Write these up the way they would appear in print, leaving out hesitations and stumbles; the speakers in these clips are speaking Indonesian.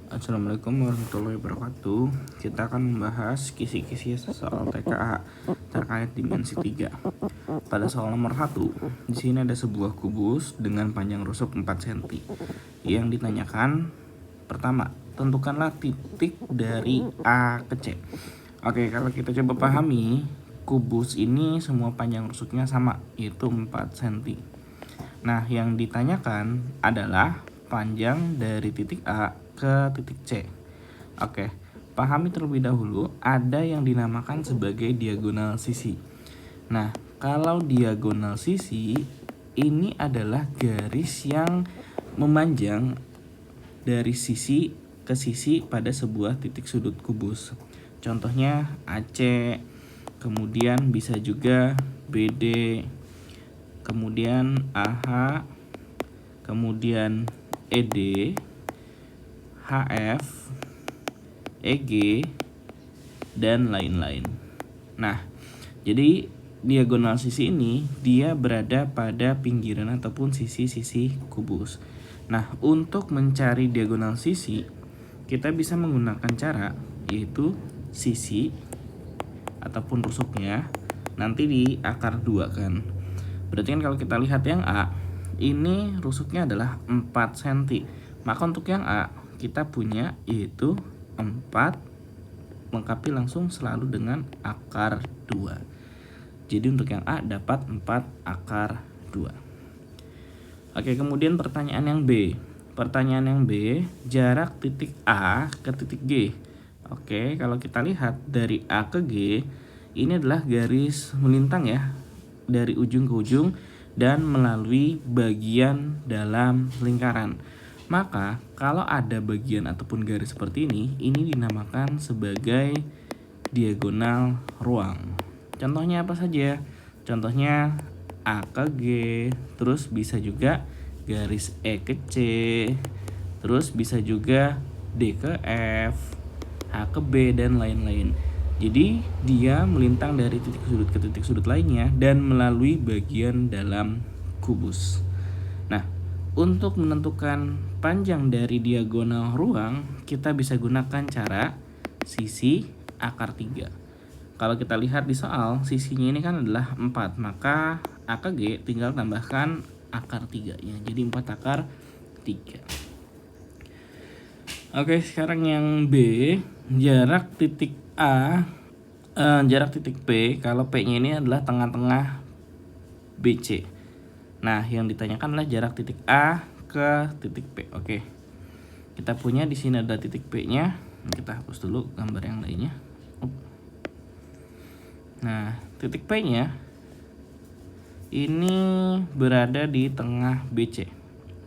Assalamualaikum warahmatullahi wabarakatuh. Kita akan membahas kisi-kisi soal TKA terkait dimensi 3. Pada soal nomor 1, di sini ada sebuah kubus dengan panjang rusuk 4 cm. Yang ditanyakan pertama, tentukanlah titik dari A ke C. Oke, kalau kita coba pahami, kubus ini semua panjang rusuknya sama, yaitu 4 cm. Nah, yang ditanyakan adalah panjang dari titik A ke titik C. Oke, pahami terlebih dahulu ada yang dinamakan sebagai diagonal sisi. Nah, kalau diagonal sisi ini adalah garis yang memanjang dari sisi ke sisi pada sebuah titik sudut kubus. Contohnya AC, kemudian bisa juga BD, kemudian AH, kemudian ED, HF, EG, dan lain-lain. Nah, jadi diagonal sisi ini dia berada pada pinggiran ataupun sisi-sisi kubus. Nah, untuk mencari diagonal sisi, kita bisa menggunakan cara yaitu sisi ataupun rusuknya nanti di akar 2 kan. Berarti kan kalau kita lihat yang A, ini rusuknya adalah 4 cm. Maka untuk yang A, kita punya yaitu 4 lengkapi langsung selalu dengan akar 2. Jadi untuk yang A dapat 4 akar 2. Oke, kemudian pertanyaan yang B. Pertanyaan yang B, jarak titik A ke titik G. Oke, kalau kita lihat dari A ke G, ini adalah garis melintang ya, dari ujung ke ujung dan melalui bagian dalam lingkaran. Maka kalau ada bagian ataupun garis seperti ini dinamakan sebagai diagonal ruang. Contohnya apa saja? Contohnya A ke G, terus bisa juga garis E ke C, terus bisa juga D ke F, H ke B, dan lain-lain. Jadi dia melintang dari titik sudut ke titik sudut lainnya dan melalui bagian dalam kubus. Nah, untuk menentukan panjang dari diagonal ruang, kita bisa gunakan cara sisi akar 3. Kalau kita lihat di soal, sisinya ini kan adalah 4, maka A ke G tinggal tambahkan akar 3-nya. Jadi 4 akar 3. Oke, sekarang yang B, jarak titik A, jarak titik P, kalau P-nya ini adalah tengah-tengah BC. Nah, yang ditanyakan adalah jarak titik A ke titik P. Oke. Kita punya di sini ada titik P-nya. Kita hapus dulu gambar yang lainnya. Nah, titik P-nya ini berada di tengah BC.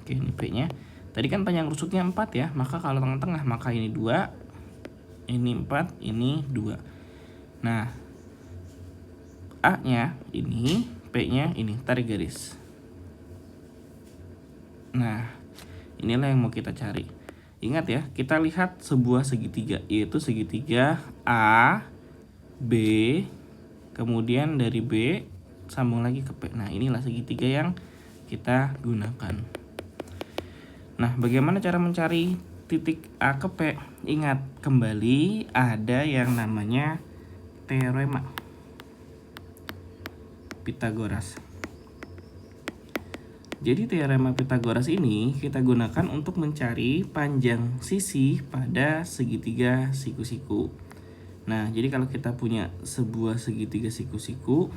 Oke, ini P-nya. Tadi kan panjang rusuknya 4 ya, maka kalau tengah-tengah maka ini 2, ini 4, ini 2. Nah, A-nya ini, P-nya ini, tarik garis. Nah, inilah yang mau kita cari. Ingat ya, kita lihat sebuah segitiga, yaitu segitiga A, B, kemudian dari B sambung lagi ke P. Nah, inilah segitiga yang kita gunakan. Nah, bagaimana cara mencari titik A ke P? Ingat, kembali ada yang namanya teorema Pythagoras. Jadi teorema Pythagoras ini kita gunakan untuk mencari panjang sisi pada segitiga siku-siku. Nah, jadi kalau kita punya sebuah segitiga siku-siku,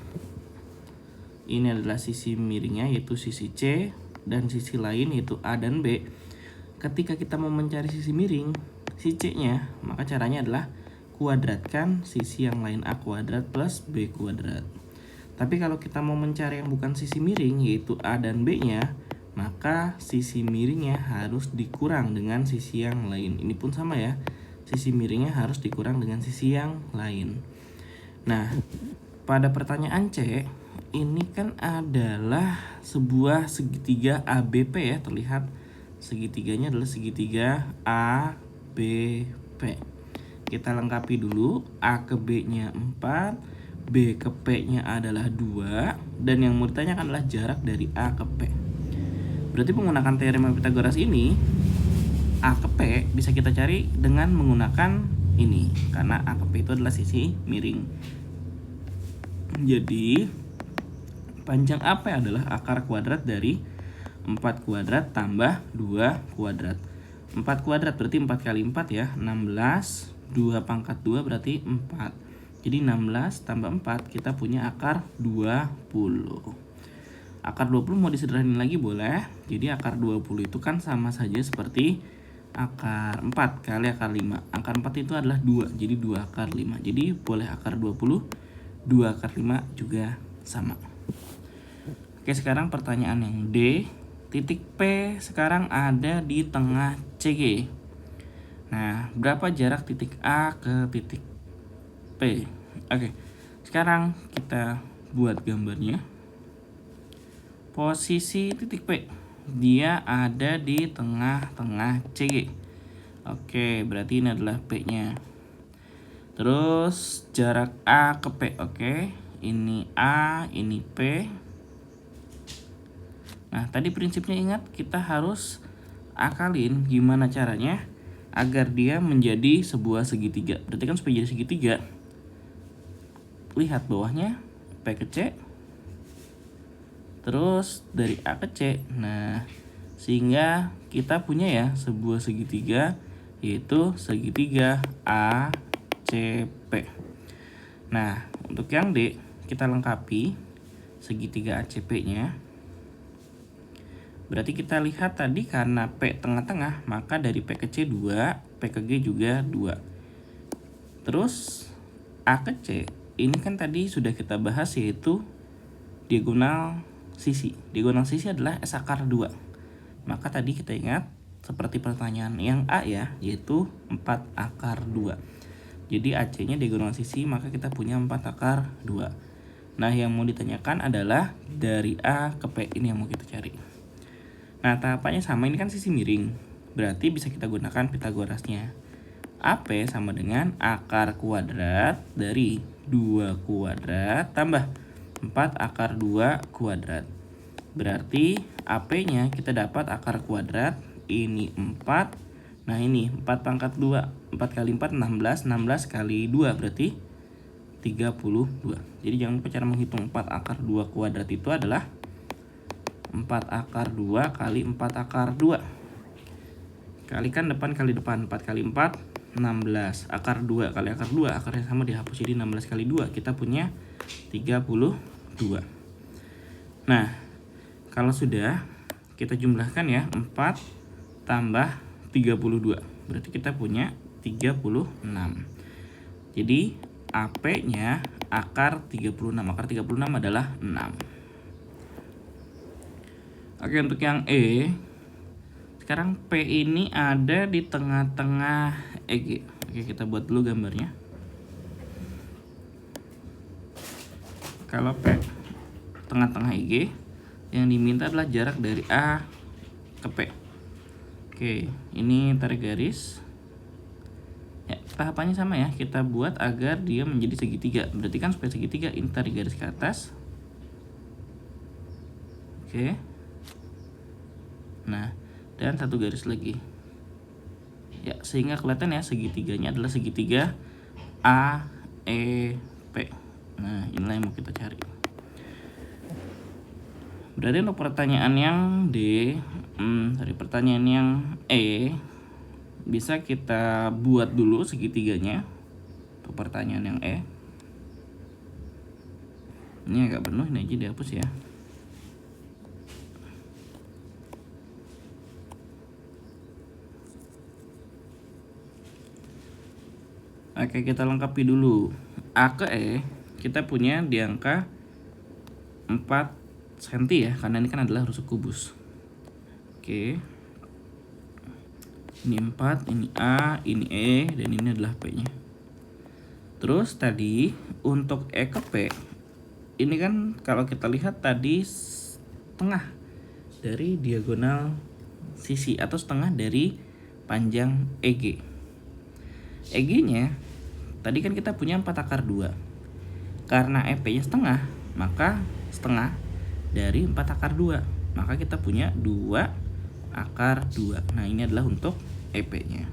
ini adalah sisi miringnya yaitu sisi C, dan sisi lain yaitu A dan B. Ketika kita mau mencari sisi miring, si C-nya, maka caranya adalah kuadratkan sisi yang lain A kuadrat plus B kuadrat. Tapi kalau kita mau mencari yang bukan sisi miring yaitu A dan B-nya, maka sisi miringnya harus dikurang dengan sisi yang lain. Ini pun sama ya, sisi miringnya harus dikurang dengan sisi yang lain. Nah, pada pertanyaan C, ini kan adalah sebuah segitiga ABP ya, terlihat segitiganya adalah segitiga ABP. Kita lengkapi dulu, A ke B-nya 4, B ke P-nya adalah 2, dan yang mau ditanyakan adalah jarak dari A ke P. Berarti menggunakan teorema Pythagoras ini, A ke P bisa kita cari dengan menggunakan ini, karena A ke P itu adalah sisi miring. Jadi panjang AP adalah akar kuadrat dari 4 kuadrat tambah 2 kuadrat. 4 kuadrat berarti 4 kali 4 ya, 16. 2 pangkat 2 berarti 4. Jadi 16 tambah 4 kita punya akar 20. Akar 20 mau disederhanain lagi boleh. Jadi akar 20 itu kan sama saja seperti akar 4 kali akar 5. Akar 4 itu adalah 2, jadi 2 akar 5. Jadi boleh akar 20, 2 akar 5 juga sama. Oke, sekarang pertanyaan yang D. Titik P sekarang ada di tengah CG. Nah, berapa jarak titik A ke titik P? Oke, sekarang kita buat gambarnya. Posisi titik P, dia ada di tengah-tengah CG. Oke, berarti ini adalah P-nya. Terus jarak A ke P, oke. Ini A, ini P. Nah, tadi prinsipnya ingat, kita harus akalin gimana caranya agar dia menjadi sebuah segitiga. Berarti kan supaya jadi segitiga, lihat bawahnya P ke C, terus dari A ke C. Nah, sehingga kita punya ya sebuah segitiga, yaitu segitiga ACP. Nah, untuk yang D kita lengkapi segitiga ACP-nya. Berarti kita lihat tadi karena P tengah-tengah, maka dari P ke C 2, P ke G juga 2. Terus A ke C, ini kan tadi sudah kita bahas yaitu diagonal sisi. Diagonal sisi adalah S akar 2. Maka tadi kita ingat seperti pertanyaan yang A ya, yaitu 4 akar 2. Jadi AC-nya diagonal sisi, maka kita punya 4 akar 2. Nah, yang mau ditanyakan adalah dari A ke P, ini yang mau kita cari. Nah, tahapannya sama, ini kan sisi miring. Berarti bisa kita gunakan Pitagorasnya. AP sama dengan akar kuadrat dari 2 kuadrat tambah 4 akar 2 kuadrat. Berarti AP-nya kita dapat akar kuadrat, ini 4. Nah, ini 4 pangkat 2. 4 kali 4, 16. 16 kali 2 berarti 32. Jadi jangan lupa cara menghitung 4 akar 2 kuadrat itu adalah 4 akar 2 kali 4 akar 2. Kalikan depan kali depan, 4 kali 4, 16. Akar 2 kali akar 2, akarnya sama dihapus, jadi 16 kali 2. Kita punya 32. Nah, kalau sudah, kita jumlahkan ya, 4 tambah 32. Berarti kita punya 36. Jadi, AP-nya akar 36. Akar 36 adalah 6. Oke, untuk yang E, sekarang P ini ada di tengah-tengah EG. Oke, kita buat dulu gambarnya. Kalau P tengah-tengah EG, yang diminta adalah jarak dari A ke P. Oke, ini tarik garis. Ya, tahapannya sama ya, kita buat agar dia menjadi segitiga. Berarti kan supaya segitiga, ini tarik garis ke atas. Oke. Nah, dan satu garis lagi. Ya, sehingga kelihatan ya segitiganya adalah segitiga AEP. Nah, inilah yang mau kita cari. Berarti untuk pertanyaan yang D, dari pertanyaan yang E, bisa kita buat dulu segitiganya. Untuk pertanyaan yang E, ini agak penuh, ini aja dihapus ya. Oke, kita lengkapi dulu. A ke E kita punya di angka 4 cm ya, karena ini kan adalah rusuk kubus. Oke, ini 4, ini A, ini E, dan ini adalah P-nya. Terus tadi untuk E ke P, ini kan kalau kita lihat tadi setengah dari diagonal sisi atau setengah dari panjang EG. EG-nya tadi kan kita punya 4 akar 2. Karena EP-nya setengah, maka setengah dari 4 akar 2. Maka kita punya 2 akar 2. Nah, ini adalah untuk EP-nya.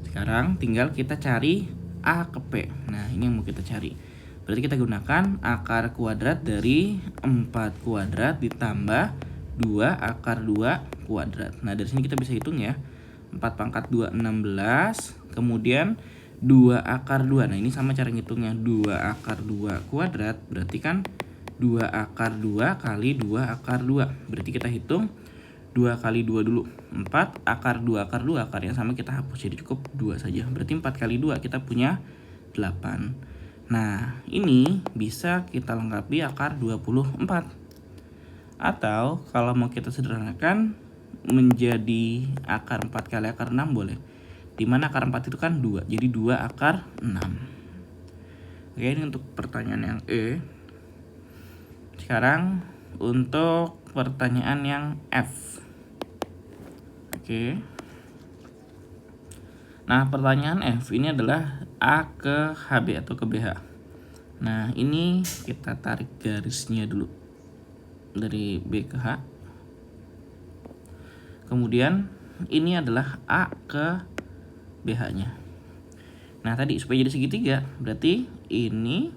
Sekarang tinggal kita cari A ke P. Nah, ini yang mau kita cari. Berarti kita gunakan akar kuadrat dari 4 kuadrat ditambah 2 akar 2 kuadrat. Nah, dari sini kita bisa hitung ya. 4 pangkat 2, 16. Kemudian 2 akar 2. Nah, ini sama cara ngitungnya. 2 akar 2 kuadrat berarti kan 2 akar 2 kali 2 akar 2. Berarti kita hitung 2 kali 2 dulu. 4 akar 2 akar 2. Akar yang sama kita hapus, jadi cukup 2 saja. Berarti 4 kali 2 kita punya 8. Nah, ini bisa kita lengkapi akar 24. Atau kalau mau kita sederhanakan menjadi akar 4 kali akar 6 boleh. Dimana akar 4 itu kan 2. Jadi 2 akar 6. Oke, ini untuk pertanyaan yang E. Sekarang untuk pertanyaan yang F. Oke. Nah, pertanyaan F ini adalah A ke HB atau ke BH. Nah, ini kita tarik garisnya dulu dari B ke H. Kemudian ini adalah A ke BH-nya. Nah, tadi supaya jadi segitiga, berarti ini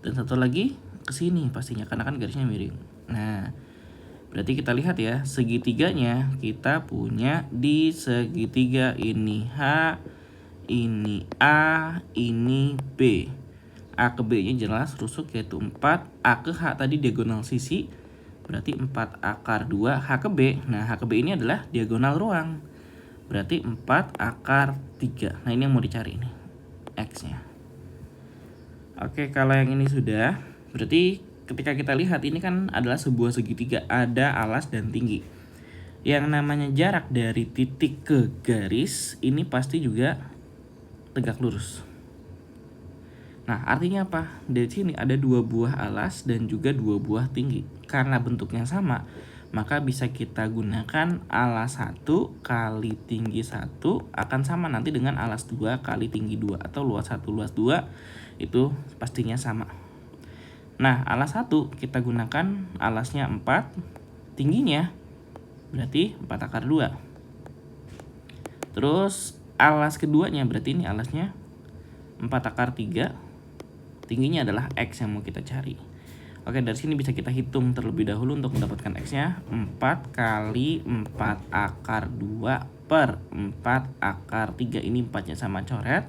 dan satu lagi ke sini pastinya karena kan garisnya miring. Nah, berarti kita lihat ya, segitiganya kita punya di segitiga ini H, ini A, ini B. A ke B-nya jelas rusuk yaitu 4. A ke H tadi diagonal sisi, berarti 4 akar 2 H ke B. Nah, H ke B ini adalah diagonal ruang, berarti 4 akar 3. Nah, ini yang mau dicari nih, X-nya. Oke, kalau yang ini sudah, berarti ketika kita lihat ini kan adalah sebuah segitiga, ada alas dan tinggi. Yang namanya jarak dari titik ke garis ini pasti juga tegak lurus. Nah, artinya apa? Dari sini ada 2 buah alas dan juga 2 buah tinggi. Karena bentuknya sama, maka bisa kita gunakan alas 1 kali tinggi 1 akan sama nanti dengan alas 2 kali tinggi 2 atau luas 1 luas 2 itu pastinya sama. Nah, alas 1 kita gunakan alasnya 4, tingginya berarti 4 akar 2. Terus alas keduanya berarti ini alasnya 4 akar 3, tingginya adalah X yang mau kita cari. Oke, dari sini bisa kita hitung terlebih dahulu untuk mendapatkan X-nya. 4 kali 4 akar 2 per 4 akar 3. Ini 4-nya sama coret.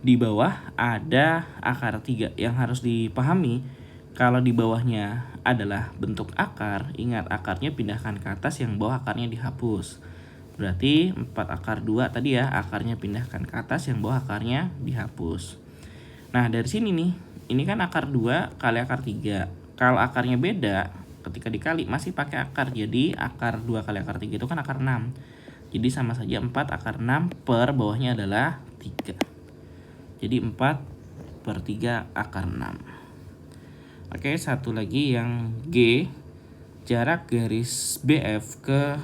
Di bawah ada akar 3. Yang harus dipahami, kalau di bawahnya adalah bentuk akar, ingat akarnya pindahkan ke atas, yang bawah akarnya dihapus. Berarti 4 akar 2 tadi ya, akarnya pindahkan ke atas, yang bawah akarnya dihapus. Nah, dari sini nih, ini kan akar 2 kali akar 3. Kalau akarnya beda, ketika dikali masih pakai akar. Jadi akar 2 kali akar 3 itu kan akar 6. Jadi sama saja 4 akar 6 per bawahnya adalah 3. Jadi 4 per 3 akar 6. Oke, satu lagi yang G, jarak garis BF ke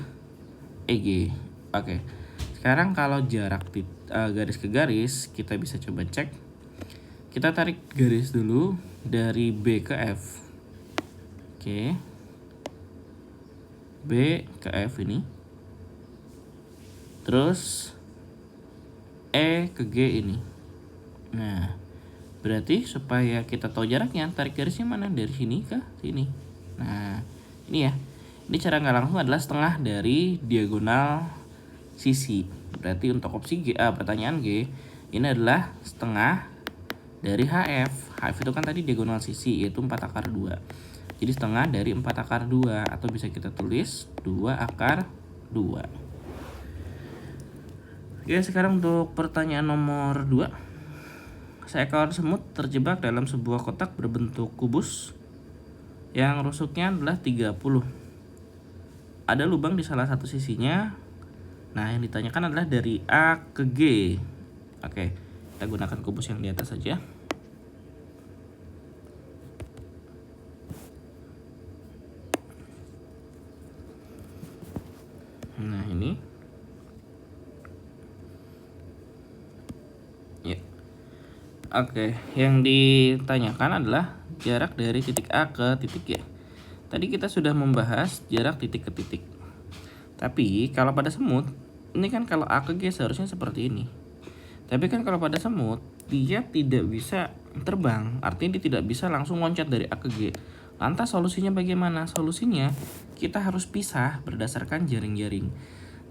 EG. Oke, sekarang kalau jarak garis ke garis, kita bisa coba cek. Kita tarik garis dulu dari B ke F. Oke, B ke F ini. Terus E ke G ini. Nah, berarti supaya kita tahu jaraknya, tarik garisnya mana? Dari sini ke sini. Nah, ini ya. Ini cara nggak langsung adalah setengah dari diagonal sisi. Berarti untuk opsi G, pertanyaan G, ini adalah setengah dari HF. HF itu kan tadi diagonal sisi, yaitu 4 akar 2. Jadi setengah dari 4 akar 2. Atau bisa kita tulis 2 akar 2. Oke, sekarang untuk pertanyaan nomor 2. Seekor semut terjebak dalam sebuah kotak berbentuk kubus yang rusuknya adalah 30. Ada lubang di salah satu sisinya. Nah, yang ditanyakan adalah dari A ke G. Oke, kita gunakan kubus yang di atas saja. Nah, ini. Ya. Oke, yang ditanyakan adalah jarak dari titik A ke titik G. Tadi kita sudah membahas jarak titik ke titik. Tapi kalau pada semut, Ini kan kalau A ke G seharusnya seperti ini. Tapi kan kalau pada semut, dia tidak bisa terbang. Artinya dia tidak bisa langsung loncat dari A ke G. Lantas solusinya bagaimana? Solusinya kita harus pisah berdasarkan jaring-jaring.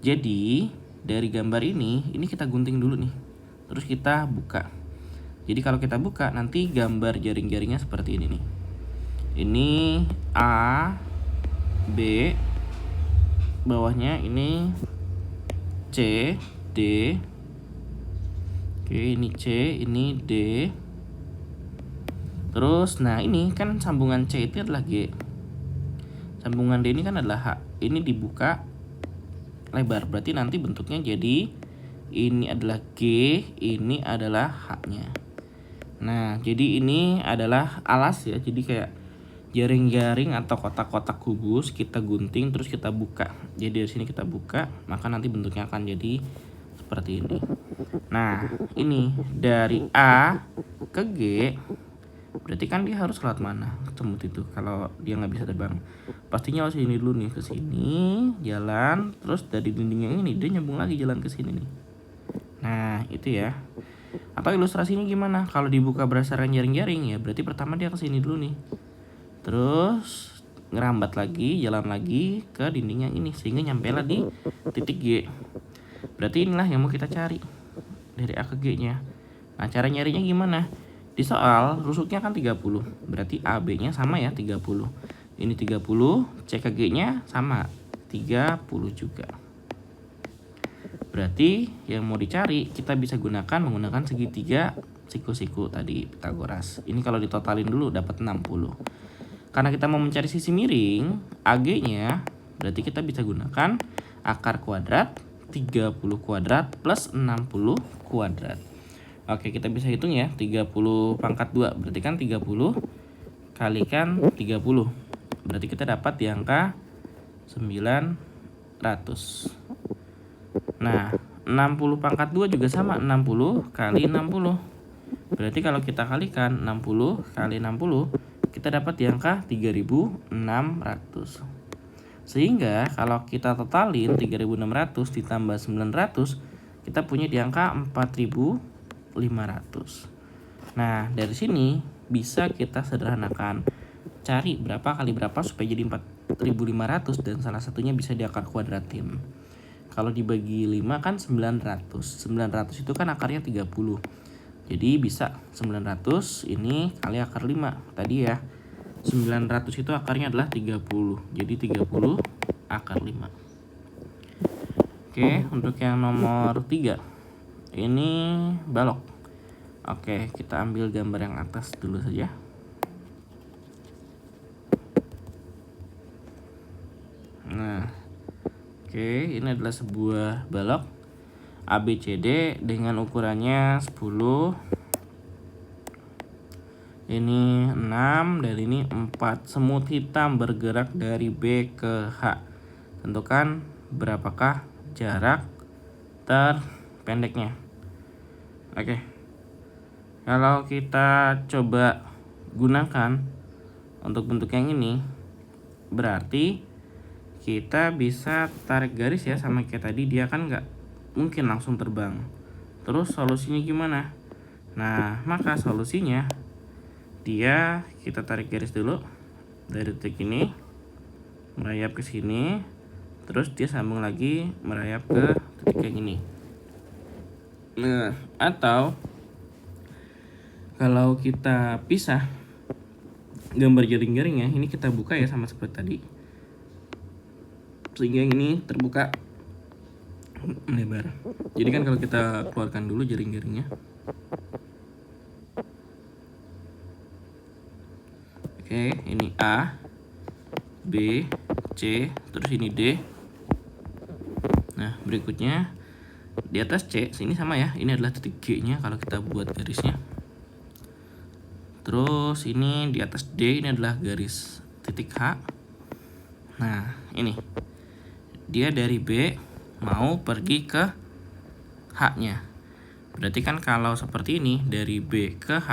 Jadi dari gambar ini kita gunting dulu nih. Terus kita buka. Jadi kalau kita buka nanti gambar jaring-jaringnya seperti ini nih. Ini A, B, bawahnya ini C, D. Oke, ini C, ini D. Terus, nah ini kan sambungan C itu adalah G. Sambungan D ini kan adalah H. Ini dibuka lebar, berarti nanti bentuknya jadi ini adalah G, ini adalah H-nya. Nah, jadi ini adalah alas ya, jadi kayak jaring-jaring atau kotak-kotak kubus kita gunting terus kita buka. Jadi dari sini kita buka, maka nanti bentuknya akan jadi seperti ini. Nah, ini dari A ke G, berarti kan dia harus lewat mana semut itu kalau dia nggak bisa terbang? Pastinya harus ini dulu nih, ke sini jalan, terus dari dinding yang ini dia nyambung lagi jalan ke sini nih. Nah, itu ya. Atau ilustrasinya gimana? Kalau dibuka berdasarkan jaring-jaring ya, berarti pertama dia ke sini dulu nih. Terus ngerambat lagi, jalan lagi ke dinding yang ini sehingga nyampe lah di titik G. Berarti inilah yang mau kita cari dari A ke G-nya. Nah, cara nyarinya gimana? Di soal rusuknya kan 30. Berarti AB-nya sama ya, 30. Ini 30, C ke G-nya sama 30 juga. Berarti yang mau dicari kita bisa menggunakan segitiga siku-siku tadi Pythagoras. Ini kalau ditotalin dulu dapat 60. Karena kita mau mencari sisi miring, AG-nya berarti kita bisa gunakan akar kuadrat 30 kuadrat plus 60 kuadrat. Oke, kita bisa hitung ya, 30 pangkat 2 berarti kan 30 kalikan 30. Berarti kita dapat di angka 900. Nah, 60 pangkat 2 juga sama, 60 kali 60. Berarti kalau kita kalikan 60 kali 60, kita dapat di angka 3600. Sehingga kalau kita totalin 3600 ditambah 900, kita punya di angka 4500. Nah, dari sini bisa kita sederhanakan. Cari berapa kali berapa supaya jadi 4500 dan salah satunya bisa diakar kuadratin. Kalau dibagi 5 kan 900. 900 itu kan akarnya 30. Jadi bisa 900 ini kali akar 5 tadi ya. 900 itu akarnya adalah 30. Jadi 30 akar 5. Oke, untuk yang nomor 3. Ini balok. Oke, kita ambil gambar yang atas dulu saja. Nah, oke, ini adalah sebuah balok ABCD dengan ukurannya 10. Ini 6 dan ini 4. Semut hitam bergerak dari B ke H. Tentukan berapakah jarak terpendeknya. Oke. Kalau kita coba gunakan untuk bentuk yang ini, berarti kita bisa tarik garis ya, sama kayak tadi dia kan nggak mungkin langsung terbang. Terus solusinya gimana? Nah, maka solusinya kita tarik garis dulu dari titik ini merayap ke sini, terus dia sambung lagi merayap ke titik yang ini. Nah, atau kalau kita pisah gambar jaring-jaringnya, ini kita buka ya sama seperti tadi, sehingga yang ini terbuka melebar. Jadi kan kalau kita keluarkan dulu jaring-jaringnya. Oke, ini A, B, C, terus ini D. Nah, berikutnya di atas C, sini sama ya. Ini adalah titik G-nya kalau kita buat garisnya. Terus ini di atas D, ini adalah garis titik H. Nah, ini dia dari B mau pergi ke H-nya. Berarti kan kalau seperti ini dari B ke H,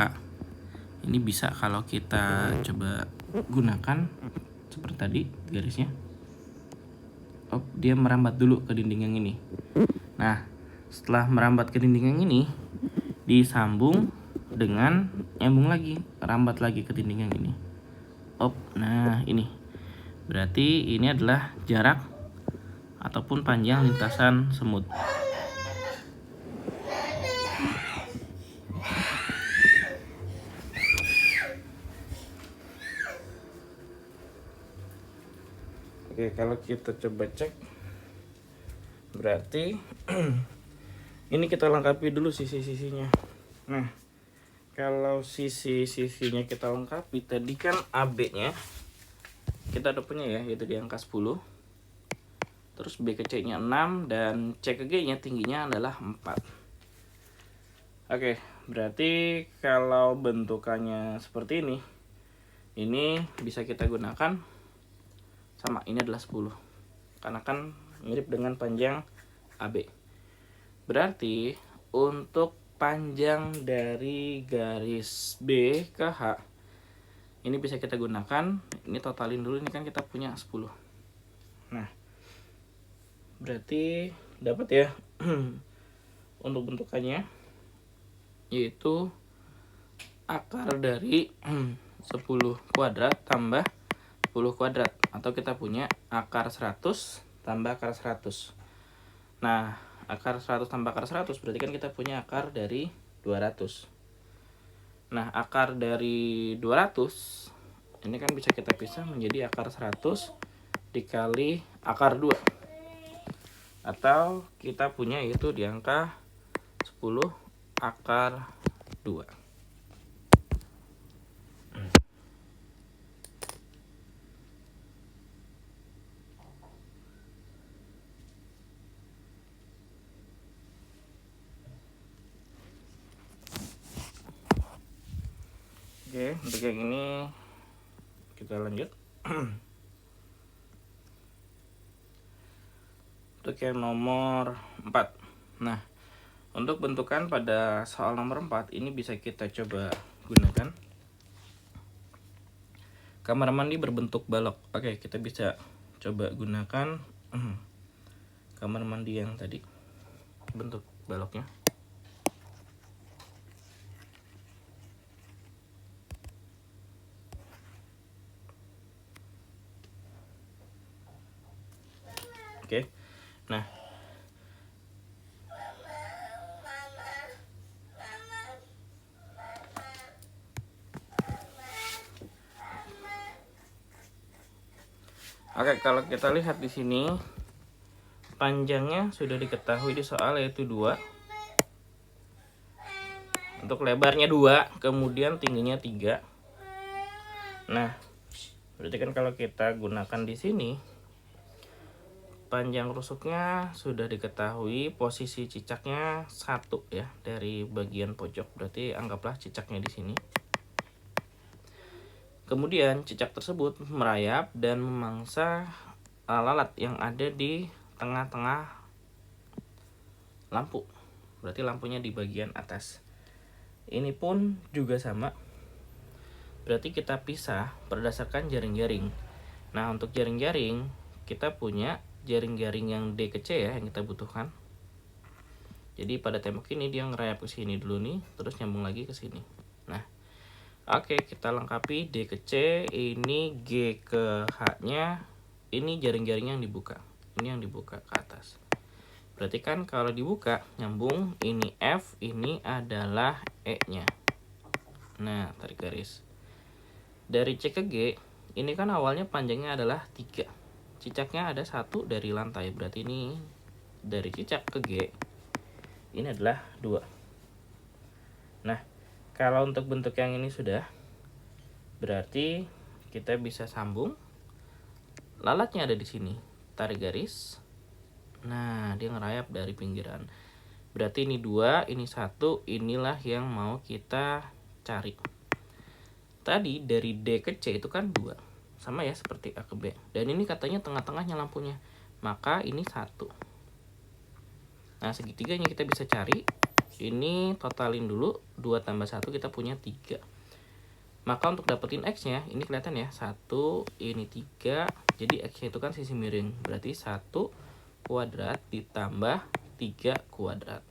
ini bisa kalau kita coba gunakan seperti tadi garisnya. Oh, dia merambat dulu ke dinding yang ini. Nah, setelah merambat ke dinding yang ini, disambung dengan nyambung lagi, rambat lagi ke dinding yang ini. Nah ini berarti ini adalah jarak ataupun panjang lintasan semut. Oke, kalau kita coba cek, berarti ini kita lengkapi dulu sisi-sisinya. Nah, kalau sisi-sisinya kita lengkapi, tadi kan AB-nya kita udah punya ya, yaitu di angka 10. Terus B ke C-nya 6 dan C ke G-nya tingginya adalah 4. Oke, berarti kalau bentukannya seperti ini bisa kita gunakan sama, ini adalah 10 karena kan mirip dengan panjang AB. Berarti untuk panjang dari garis B ke H ini bisa kita gunakan, ini totalin dulu, ini kan kita punya 10. Nah, berarti dapat ya untuk bentukannya, yaitu akar dari 10 kuadrat tambah 10 kuadrat, atau kita punya akar 100 tambah akar 100. Nah, akar 100 tambah akar 100 berarti kan kita punya akar dari 200. Nah, akar dari 200 ini kan bisa kita pisah menjadi akar 100 dikali akar 2, atau kita punya itu di angka 10 akar 2. Oke, untuk yang ini kita lanjut. Untuk yang nomor 4. Nah, untuk bentukan pada soal nomor 4 ini bisa kita coba gunakan. Kamar mandi berbentuk balok. Oke, kita bisa coba gunakan kamar mandi yang tadi bentuk baloknya. Oke. Nah, oke, kalau kita lihat di sini panjangnya sudah diketahui di soal, yaitu 2. Untuk lebarnya 2, kemudian tingginya 3. Nah, berarti kan kalau kita gunakan di sini panjang rusuknya sudah diketahui, posisi cicaknya 1 ya dari bagian pojok, berarti anggaplah cicaknya di sini. Kemudian cicak tersebut merayap dan memangsa lalat yang ada di tengah-tengah lampu, berarti lampunya di bagian atas. Ini pun juga sama, berarti kita pisah berdasarkan jaring-jaring. Nah, untuk jaring-jaring kita punya jaring-jaring yang D ke C ya, yang kita butuhkan. Jadi pada tembok ini dia ngerayap ke sini dulu nih, terus nyambung lagi ke sini. Nah, oke, kita lengkapi D ke C, ini G ke H-nya, ini jaring-jaring yang dibuka. Ini yang dibuka ke atas. Berarti kan kalau dibuka nyambung, ini F, ini adalah E-nya. Nah, tarik garis. Dari C ke G, ini kan awalnya panjangnya adalah 3. Cicaknya ada 1 dari lantai, berarti ini dari cicak ke G ini adalah 2. Nah, kalau untuk bentuk yang ini sudah, berarti kita bisa sambung. Lalatnya ada di sini, tarik garis. Nah, dia ngerayap dari pinggiran. Berarti ini 2, ini 1, inilah yang mau kita cari. Tadi dari D ke C itu kan 2. Sama ya seperti A ke B. Dan ini katanya tengah-tengahnya lampunya. Maka ini 1. Nah, segitiganya kita bisa cari. Ini totalin dulu, 2 tambah 1 kita punya 3. Maka untuk dapetin X-nya, ini kelihatan ya, 1, ini 3. Jadi X-nya itu kan sisi miring. Berarti 1 kuadrat ditambah 3 kuadrat.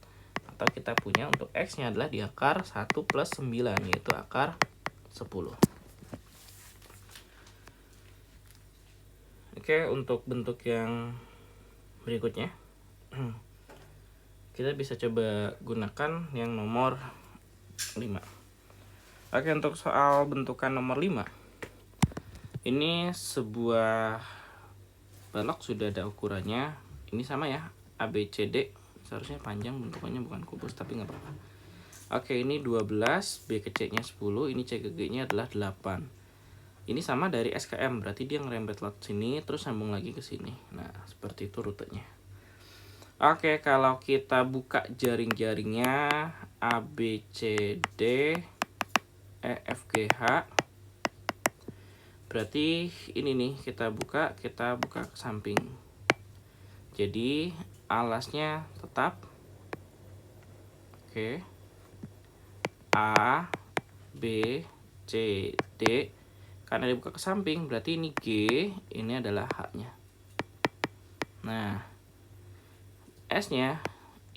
Atau kita punya untuk X-nya adalah di akar 1 plus 9, yaitu akar 10. Oke, untuk bentuk yang berikutnya kita bisa coba gunakan yang nomor 5. Oke, untuk soal bentukan nomor 5, ini sebuah balok sudah ada ukurannya. Ini sama ya, ABCD, seharusnya panjang bentukannya, bukan kubus, tapi nggak apa-apa. Oke, ini 12, B ke C nya 10, ini C ke G nya adalah 8. Ini sama dari S ke M, berarti dia ngerembet lewat sini terus sambung lagi ke sini. Nah, seperti itu rutenya. Oke, kalau kita buka jaring-jaringnya A, B, C, D, E, F, G, H, berarti ini nih kita buka ke samping. Jadi alasnya tetap oke, A, B, C, D. Karena dibuka ke samping, berarti ini G, ini adalah H-nya. Nah, S-nya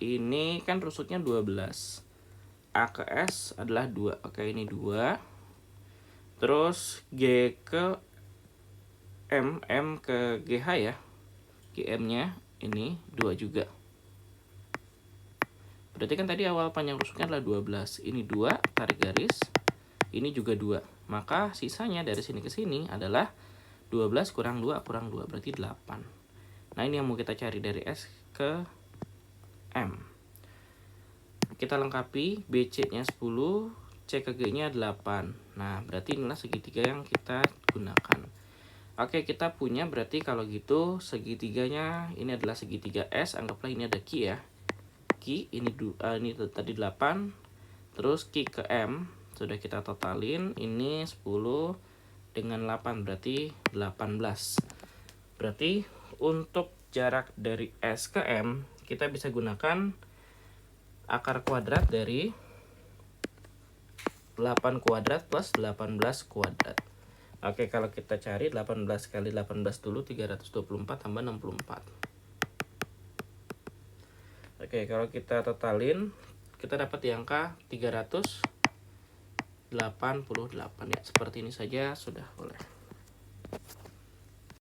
ini kan rusutnya 12. A ke S adalah 2. Oke, ini 2. Terus G ke M, M ke GH ya. GM-nya ini 2 juga. Berarti kan tadi awal panjang rusuknya adalah 12. Ini 2, tarik garis. Ini juga 2. Maka sisanya dari sini ke sini adalah 12 kurang 2 kurang 2, berarti 8. Nah, ini yang mau kita cari dari S ke M. Kita lengkapi, BC-nya 10, C ke G-nya 8. Nah, berarti inilah segitiga yang kita gunakan. Oke, kita punya berarti kalau gitu segitiganya ini adalah segitiga S. Anggaplah ini ada Q ya. Q ini tadi 8. Terus Q ke M sudah kita totalin, ini 10 dengan 8 berarti 18. Berarti untuk jarak dari S ke M kita bisa gunakan akar kuadrat dari 8 kuadrat plus 18 kuadrat. Oke, kalau kita cari 18 kali 18 dulu, 324 tambah 64. Oke, kalau kita totalin kita dapat di angka 388 ya. Seperti ini saja sudah boleh.